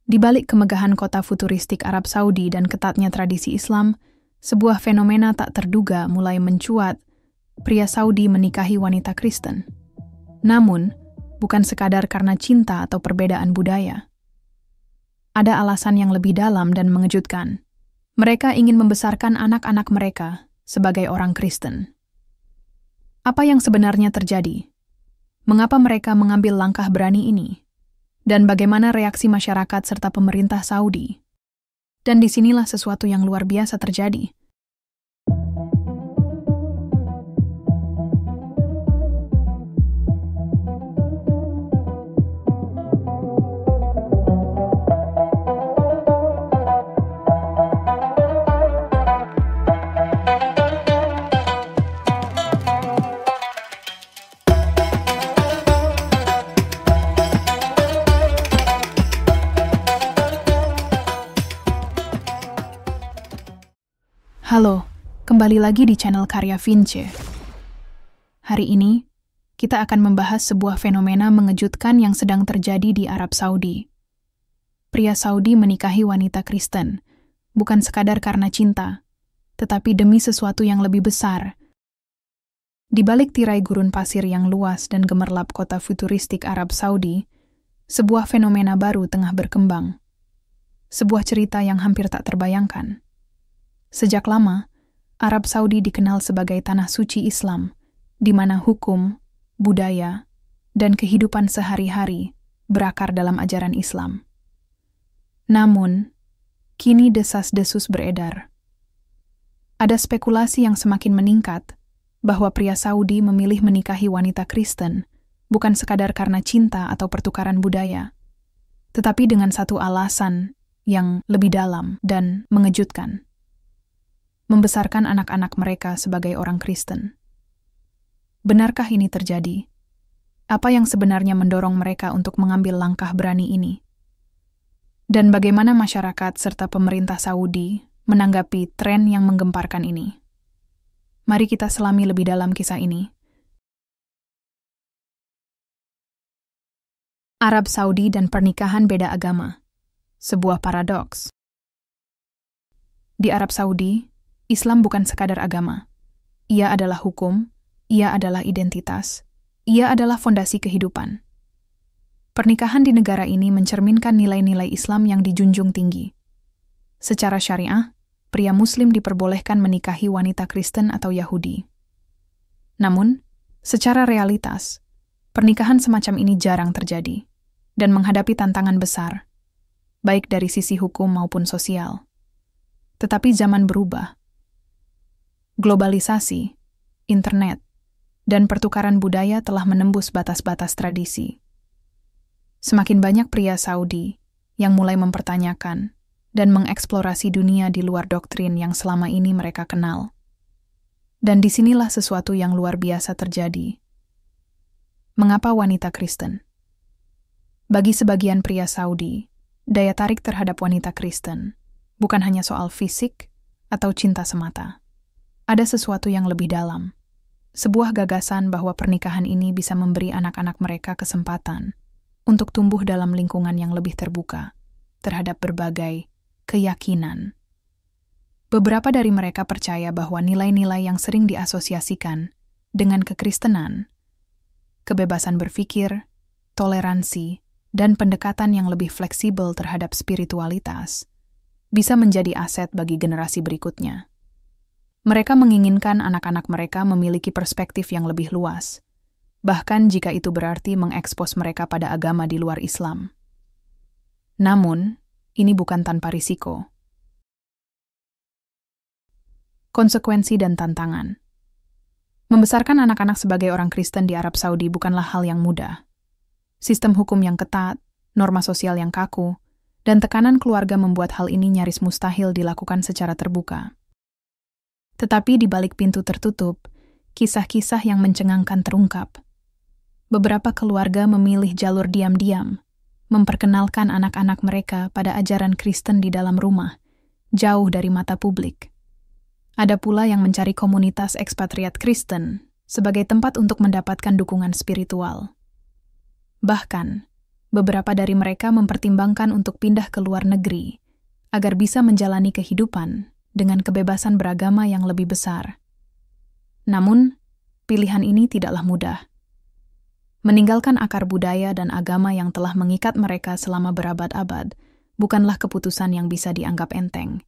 Di balik kemegahan kota futuristik Arab Saudi dan ketatnya tradisi Islam, sebuah fenomena tak terduga mulai mencuat, pria Saudi menikahi wanita Kristen. Namun, bukan sekadar karena cinta atau perbedaan budaya. Ada alasan yang lebih dalam dan mengejutkan. Mereka ingin membesarkan anak-anak mereka sebagai orang Kristen. Apa yang sebenarnya terjadi? Mengapa mereka mengambil langkah berani ini? Dan bagaimana reaksi masyarakat serta pemerintah Saudi? Dan disinilah sesuatu yang luar biasa terjadi. Halo, kembali lagi di channel Karya Vince. Hari ini, kita akan membahas sebuah fenomena mengejutkan yang sedang terjadi di Arab Saudi. Pria Saudi menikahi wanita Kristen, bukan sekadar karena cinta, tetapi demi sesuatu yang lebih besar. Di balik tirai gurun pasir yang luas dan gemerlap kota futuristik Arab Saudi, sebuah fenomena baru tengah berkembang. Sebuah cerita yang hampir tak terbayangkan. Sejak lama, Arab Saudi dikenal sebagai tanah suci Islam, di mana hukum, budaya, dan kehidupan sehari-hari berakar dalam ajaran Islam. Namun, kini desas-desus beredar. Ada spekulasi yang semakin meningkat bahwa pria Saudi memilih menikahi wanita Kristen bukan sekadar karena cinta atau pertukaran budaya, tetapi dengan satu alasan yang lebih dalam dan mengejutkan. Membesarkan anak-anak mereka sebagai orang Kristen. Benarkah ini terjadi? Apa yang sebenarnya mendorong mereka untuk mengambil langkah berani ini? Dan bagaimana masyarakat serta pemerintah Saudi menanggapi tren yang menggemparkan ini? Mari kita selami lebih dalam kisah ini. Arab Saudi dan pernikahan beda agama. Sebuah paradoks. Di Arab Saudi, Islam bukan sekadar agama. Ia adalah hukum, ia adalah identitas, ia adalah fondasi kehidupan. Pernikahan di negara ini mencerminkan nilai-nilai Islam yang dijunjung tinggi. Secara syariah, pria Muslim diperbolehkan menikahi wanita Kristen atau Yahudi. Namun, secara realitas, pernikahan semacam ini jarang terjadi dan menghadapi tantangan besar, baik dari sisi hukum maupun sosial. Tetapi zaman berubah. Globalisasi, internet, dan pertukaran budaya telah menembus batas-batas tradisi. Semakin banyak pria Saudi yang mulai mempertanyakan dan mengeksplorasi dunia di luar doktrin yang selama ini mereka kenal. Dan disinilah sesuatu yang luar biasa terjadi. Mengapa wanita Kristen? Bagi sebagian pria Saudi, daya tarik terhadap wanita Kristen bukan hanya soal fisik atau cinta semata. Ada sesuatu yang lebih dalam. Sebuah gagasan bahwa pernikahan ini bisa memberi anak-anak mereka kesempatan untuk tumbuh dalam lingkungan yang lebih terbuka terhadap berbagai keyakinan. Beberapa dari mereka percaya bahwa nilai-nilai yang sering diasosiasikan dengan kekristenan, kebebasan berpikir, toleransi, dan pendekatan yang lebih fleksibel terhadap spiritualitas, bisa menjadi aset bagi generasi berikutnya. Mereka menginginkan anak-anak mereka memiliki perspektif yang lebih luas, bahkan jika itu berarti mengekspos mereka pada agama di luar Islam. Namun, ini bukan tanpa risiko. Konsekuensi dan tantangan. Membesarkan anak-anak sebagai orang Kristen di Arab Saudi bukanlah hal yang mudah. Sistem hukum yang ketat, norma sosial yang kaku, dan tekanan keluarga membuat hal ini nyaris mustahil dilakukan secara terbuka. Tetapi di balik pintu tertutup, kisah-kisah yang mencengangkan terungkap. Beberapa keluarga memilih jalur diam-diam, memperkenalkan anak-anak mereka pada ajaran Kristen di dalam rumah, jauh dari mata publik. Ada pula yang mencari komunitas ekspatriat Kristen sebagai tempat untuk mendapatkan dukungan spiritual. Bahkan, beberapa dari mereka mempertimbangkan untuk pindah ke luar negeri agar bisa menjalani kehidupan dengan kebebasan beragama yang lebih besar. Namun, pilihan ini tidaklah mudah. Meninggalkan akar budaya dan agama yang telah mengikat mereka selama berabad-abad bukanlah keputusan yang bisa dianggap enteng.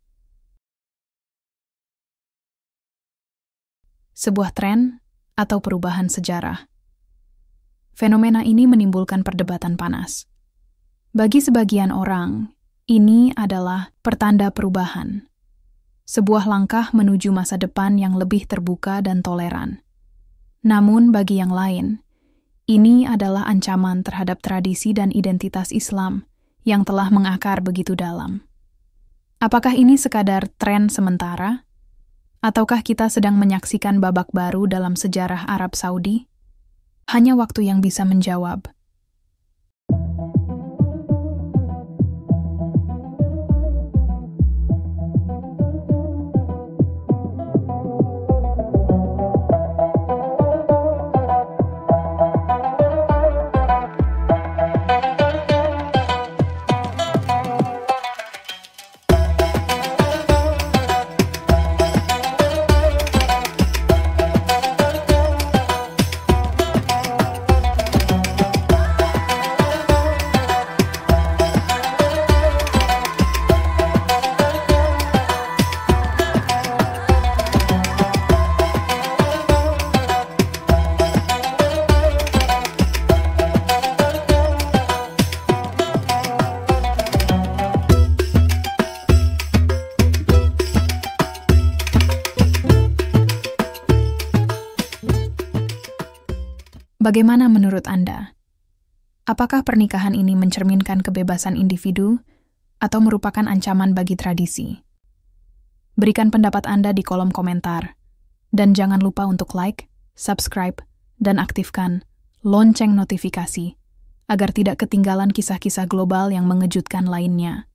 Sebuah tren atau perubahan sejarah. Fenomena ini menimbulkan perdebatan panas. Bagi sebagian orang, ini adalah pertanda perubahan, sebuah langkah menuju masa depan yang lebih terbuka dan toleran. Namun bagi yang lain, ini adalah ancaman terhadap tradisi dan identitas Islam yang telah mengakar begitu dalam. Apakah ini sekadar tren sementara? Ataukah kita sedang menyaksikan babak baru dalam sejarah Arab Saudi? Hanya waktu yang bisa menjawab. Bagaimana menurut Anda? Apakah pernikahan ini mencerminkan kebebasan individu atau merupakan ancaman bagi tradisi? Berikan pendapat Anda di kolom komentar. Dan jangan lupa untuk like, subscribe, dan aktifkan lonceng notifikasi agar tidak ketinggalan kisah-kisah global yang mengejutkan lainnya.